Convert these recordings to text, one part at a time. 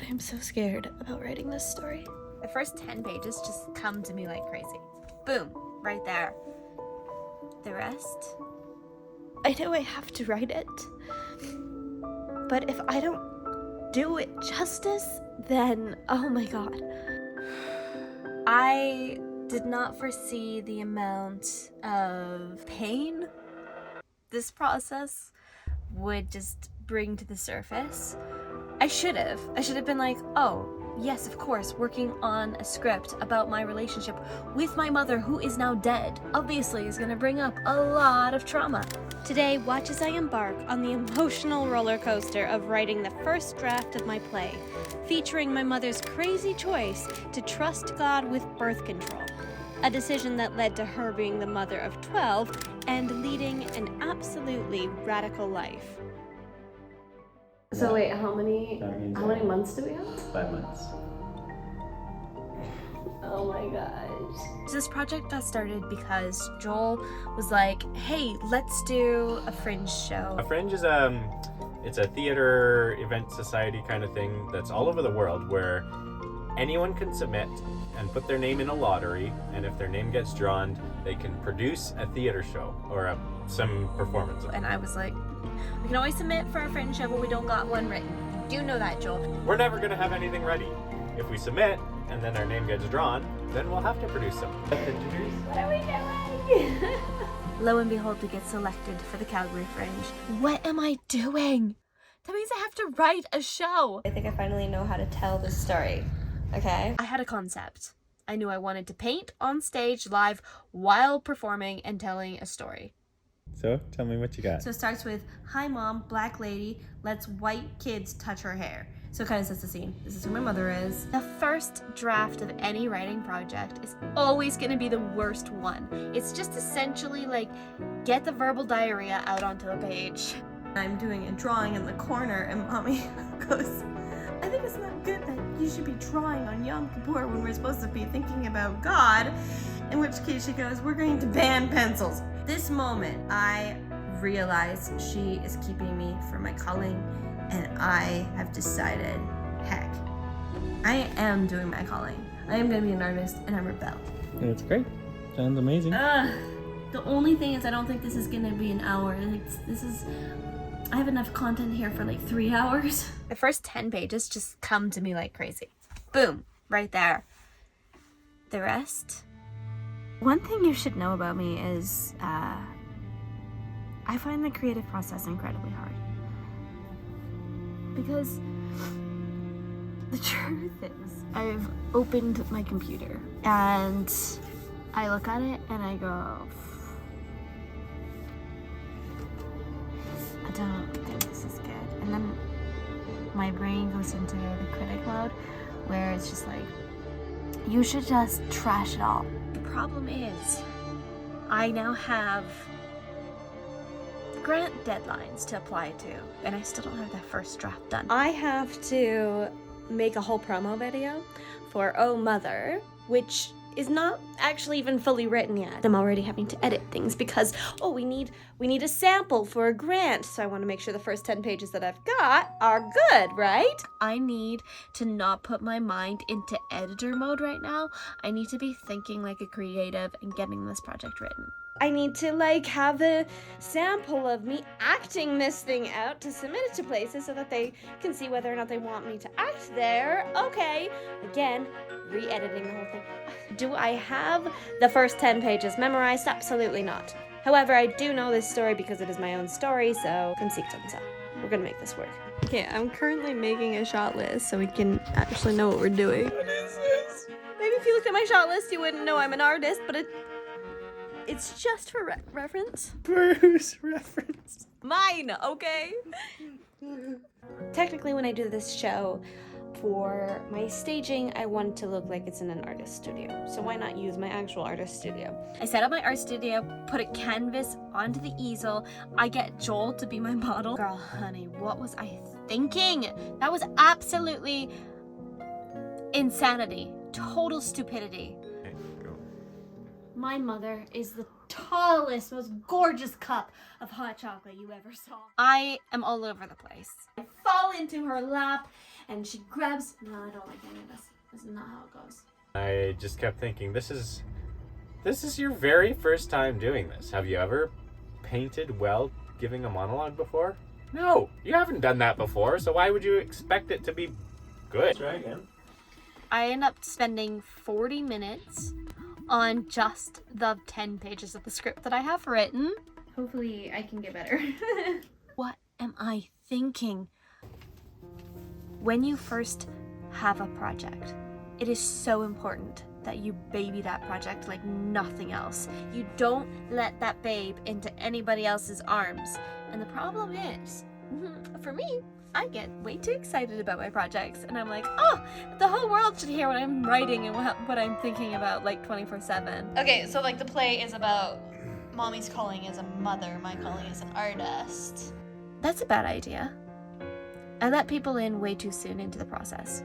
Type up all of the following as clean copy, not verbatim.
I am so scared about writing this story. The first 10 pages just come to me like crazy. Boom, right there. The rest? I know I have to write it, but if I don't do it justice, then oh my god. I did not foresee the amount of pain this process would just bring to the surface. I should have been like, oh, yes, of course, working on a script about my relationship with my mother, who is now dead, obviously is gonna bring up a lot of trauma. Today, watch as I embark on the emotional roller coaster of writing the first draft of my play, featuring my mother's crazy choice to trust God with birth control, a decision that led to her being the mother of 12 and leading an absolutely radical life. So wait, how many months do we have? 5 months. Oh my gosh. So this project got started because Joel was like, hey, let's do a Fringe show. A Fringe is it's a theater event society kind of thing that's all over the world where anyone can submit and put their name in a lottery, and if their name gets drawn, they can produce a theater show or some performance. And I was like, we can always submit for a Fringe show, but we don't got one written. You do know that, Joel. We're never going to have anything ready. If we submit and then our name gets drawn, then we'll have to produce some. What are we doing? Lo and behold, we get selected for the Calgary Fringe. What am I doing? That means I have to write a show. I think I finally know how to tell this story. Okay? I had a concept. I knew I wanted to paint on stage live while performing and telling a story. So, tell me what you got. So it starts with, hi mom, black lady, lets white kids touch her hair. So it kind of sets the scene. This is who my mother is. The first draft of any writing project is always going to be the worst one. It's just essentially like, get the verbal diarrhea out onto a page. I'm doing a drawing in the corner and mommy goes, I think it's not good that you should be drawing on Yom Kippur when we're supposed to be thinking about God. In which case she goes, we're going to ban pencils. This moment, I realize she is keeping me from my calling, and I have decided, heck, I am doing my calling. I am going to be an artist, and I'm rebelled. That's great. Sounds amazing. The only thing is I don't think this is going to be an hour. I have enough content here for like 3 hours. The first 10 pages just come to me like crazy. Boom, right there. The rest? One thing you should know about me is I find the creative process incredibly hard. Because the truth is, I've opened my computer and I look at it and I go, I don't think this is good. And then my brain goes into the critic mode where it's just like, you should just trash it all. The problem is, I now have grant deadlines to apply to, and I still don't have that first draft done. I have to make a whole promo video for Oh Mother, which is not actually even fully written yet. I'm already having to edit things because, oh, we need a sample for a grant, so I want to make sure the first 10 pages that I've got are good, right? I need to not put my mind into editor mode right now. I need to be thinking like a creative and getting this project written. I need to have a sample of me acting this thing out to submit it to places so that they can see whether or not they want me to act there. Okay, again, re-editing the whole thing. Do I have the first 10 pages memorized? Absolutely not. However, I do know this story because it is my own story, so consectenza. We're gonna make this work. Okay, I'm currently making a shot list so we can actually know what we're doing. What is this? Maybe if you looked at my shot list, you wouldn't know I'm an artist, but it's just for reference. Bruce reference. Mine, okay? Technically, when I do this show, for my staging, I want it to look like it's in an artist studio. So why not use my actual artist studio? I set up my art studio, put a canvas onto the easel. I get Joel to be my model. Girl, honey, what was I thinking? That was absolutely insanity. Total stupidity. Okay, go. My mother is the tallest, most gorgeous cup of hot chocolate you ever saw. I am all over the place. I fall into her lap and she grabs. No, I don't like any of this. This is not how it goes. I just kept thinking, this is your very first time doing this. Have you ever painted while giving a monologue before? No, you haven't done that before, so why would you expect it to be good? Try again. I end up spending 40 minutes on just the 10 pages of the script that I have written. Hopefully I can get better. What am I thinking? When you first have a project, it is so important that you baby that project like nothing else. You don't let that babe into anybody else's arms. And the problem is, for me, I get way too excited about my projects, and I'm like, oh, the whole world should hear what I'm writing and what I'm thinking about like 24/7. Okay, so like the play is about Mommy's calling as a mother, my calling as an artist. That's a bad idea. I let people in way too soon into the process.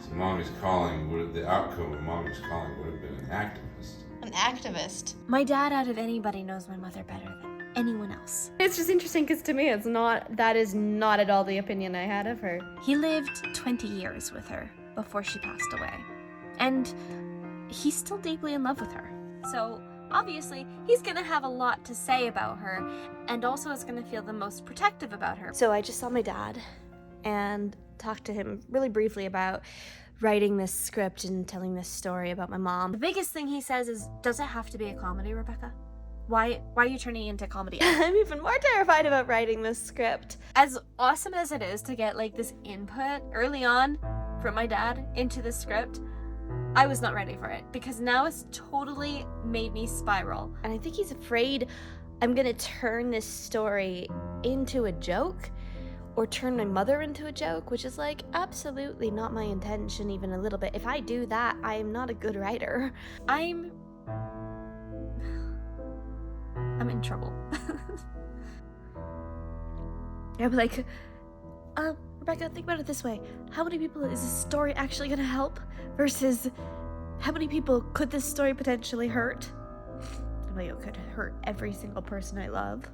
So Mommy's calling, the outcome of Mommy's calling would have been an activist. An activist. My dad out of anybody knows my mother better than anyone else. It's just interesting because to me that is not at all the opinion I had of her. He lived 20 years with her before she passed away. And he's still deeply in love with her. So obviously, he's gonna have a lot to say about her, and also is gonna feel the most protective about her. So I just saw my dad and talked to him really briefly about writing this script and telling this story about my mom. The biggest thing he says is, does it have to be a comedy, Rebbekah? Why are you turning it into comedy? I'm even more terrified about writing this script. As awesome as it is to get like this input early on from my dad into the script, I was not ready for it because now it's totally made me spiral. And I think he's afraid I'm gonna turn this story into a joke or turn my mother into a joke, which is like absolutely not my intention even a little bit. If I do that, I am not a good writer. I'm in trouble. I'm like, Rebbekah, think about it this way. How many people is this story actually gonna help versus how many people could this story potentially hurt? I'm like, it could hurt every single person I love.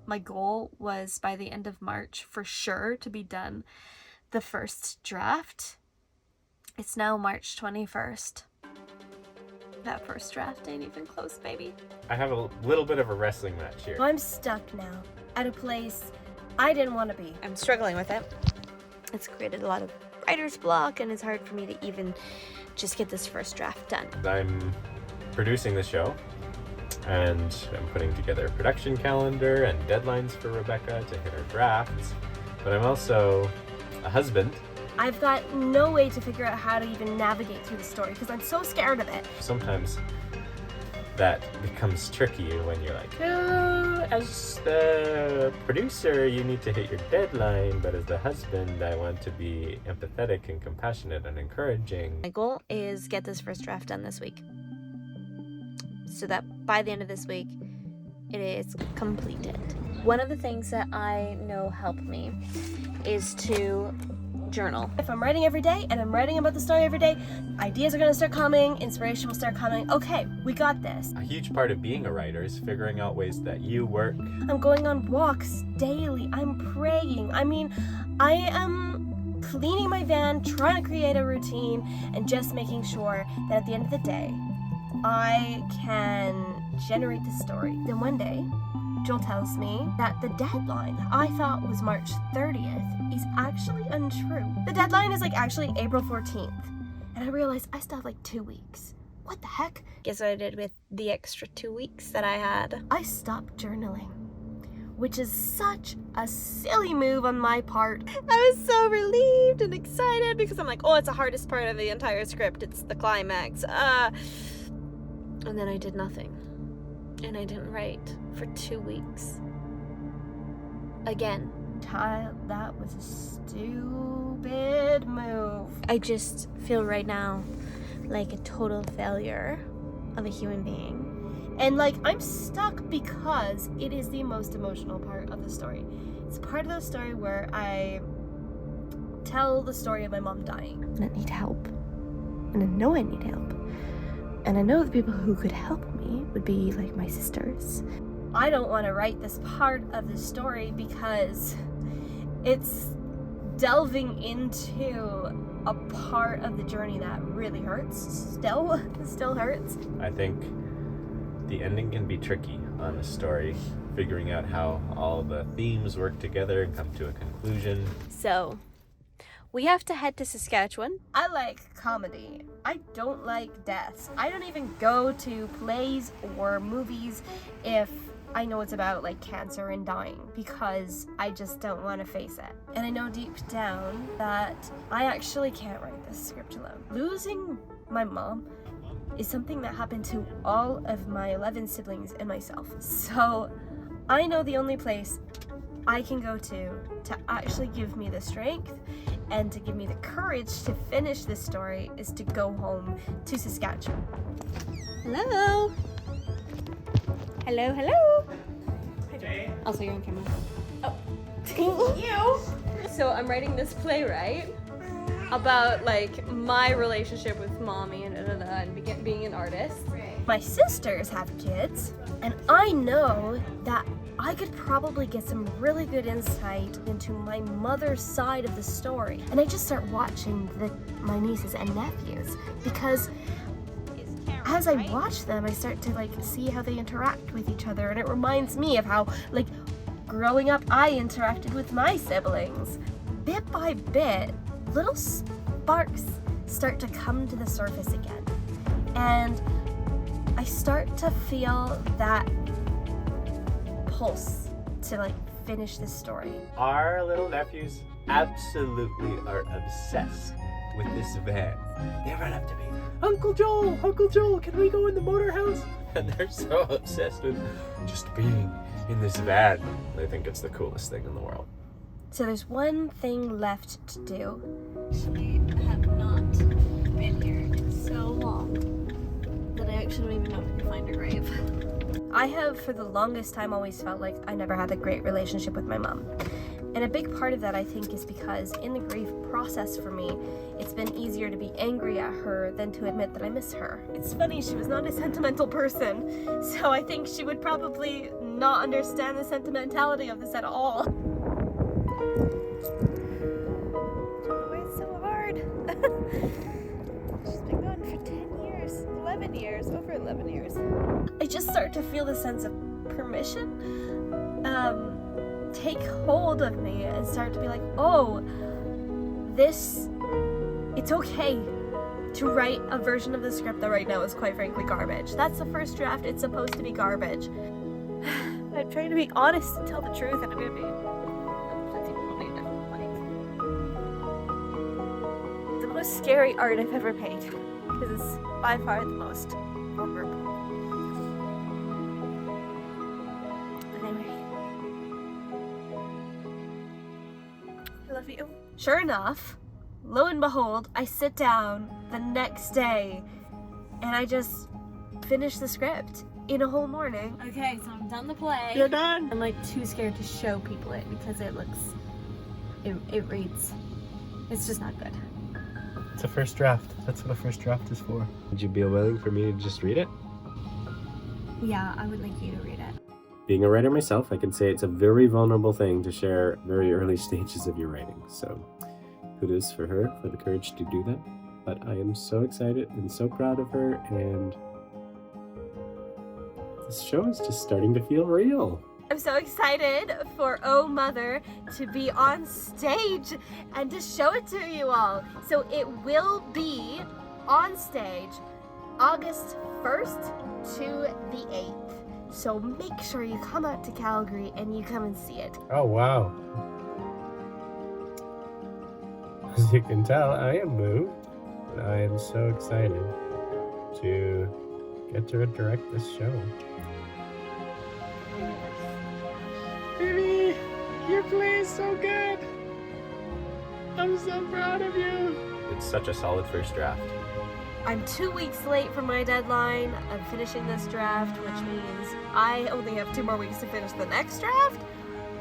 My goal was by the end of March for sure to be done the first draft. It's now March 21st. That first draft ain't even close, baby. I have a little bit of a wrestling match here. I'm stuck now at a place I didn't want to be. I'm struggling with it. It's created a lot of writer's block, and it's hard for me to even just get this first draft done. I'm producing the show, and I'm putting together a production calendar and deadlines for Rebbekah to hit her drafts, but I'm also a husband. I've got no way to figure out how to even navigate through the story because I'm so scared of it. Sometimes that becomes tricky when you're like, oh, as the producer, you need to hit your deadline, but as the husband, I want to be empathetic and compassionate and encouraging. My goal is get this first draft done this week, so that by the end of this week, it is completed. One of the things that I know helped me is to journal. If I'm writing every day and I'm writing about the story every day, ideas are going to start coming, inspiration will start coming. Okay, we got this. A huge part of being a writer is figuring out ways that you work. I'm going on walks daily. I'm praying. I mean, I am cleaning my van, trying to create a routine, and just making sure that at the end of the day, I can generate the story. Then one day, Joel tells me that the deadline I thought was March 30th is actually untrue. The deadline is like actually April 14th. And I realized I still have like 2 weeks. What the heck? Guess what I did with the extra 2 weeks that I had? I stopped journaling, which is such a silly move on my part. I was so relieved and excited because I'm like, oh, it's the hardest part of the entire script. It's the climax. And then I did nothing. And I didn't write for 2 weeks. Again. Child, that was a stupid move. I just feel right now like a total failure of a human being. And like, I'm stuck because it is the most emotional part of the story. It's part of the story where I tell the story of my mom dying. And I need help. And I know I need help. And I know the people who could help me would be like my sisters. I don't want to write this part of the story because it's delving into a part of the journey that really hurts. Still hurts. I think the ending can be tricky on the story, figuring out how all the themes work together and come to a conclusion. So, we have to head to Saskatchewan. I like comedy. I don't like deaths. I don't even go to plays or movies if I know it's about like cancer and dying, because I just don't want to face it. And I know deep down that I actually can't write this script alone. Losing my mom is something that happened to all of my 11 siblings and myself. So I know the only place I can go to actually give me the strength and to give me the courage to finish this story is to go home to Saskatchewan. Hello. Hello, hello. Hey. Also, you're on camera. So I'm writing this playwright about like my relationship with mommy and being an artist. My sisters have kids, and I know that I could probably get some really good insight into my mother's side of the story. And I just start watching my nieces and nephews, because as I watch them, I start to like see how they interact with each other, and it reminds me of how like growing up I interacted with my siblings. Bit by bit, little sparks start to come to the surface again, and I start to feel that pulse to like finish this story. Our little nephews absolutely are obsessed with this van. They run up to me, Uncle Joel, can we go in the motor house? And they're so obsessed with just being in this van. They think it's the coolest thing in the world. So there's one thing left to do. I have not been here in so long that I actually don't even know if I can find a grave. I have for the longest time always felt like I never had a great relationship with my mom. And a big part of that, I think, is because in the grief process for me, it's been easier to be angry at her than to admit that I miss her. It's funny, she was not a sentimental person, so I think she would probably not understand the sentimentality of this at all. Oh, it's so hard. She's been gone for 10 years, 11 years, over 11 years. I just start to feel the sense of permission take hold of me and start to be like, oh, it's okay to write a version of the script that right now is quite frankly garbage. That's the first draft, it's supposed to be garbage. I'm trying to be honest and tell the truth, and I'm gonna be the most scary art I've ever made, because it's by far the most vulnerable. I love you. Sure enough, lo and behold, I sit down the next day and I just finish the script in a whole morning. Okay, so I'm done the play. You're done. I'm like too scared to show people it because it reads. It's just not good. It's a first draft. That's what a first draft is for. Would you be willing for me to just read it? Yeah, I would like you to read it. Being a writer myself, I can say it's a very vulnerable thing to share very early stages of your writing. So kudos for her for the courage to do that. But I am so excited and so proud of her, and this show is just starting to feel real. I'm so excited for Oh Mother to be on stage and to show it to you all. So it will be on stage August 1st to the 8th. So make sure you come out to Calgary and you come and see it. Oh, wow. As you can tell, I am moved. And I am so excited to get to direct this show. Baby, your play is so good. I'm so proud of you. It's such a solid first draft. I'm 2 weeks late for my deadline of finishing this draft, which means I only have 2 more weeks to finish the next draft.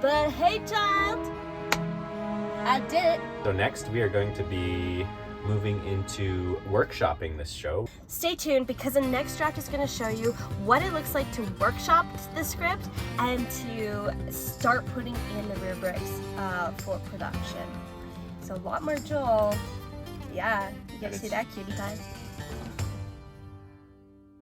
But hey, child, I did it. So next we are going to be moving into workshopping this show. Stay tuned, because the next draft is going to show you what it looks like to workshop the script and to start putting in the rubrics for production. So a lot more Joel. Yeah, you get And to see it's- that cutie pie.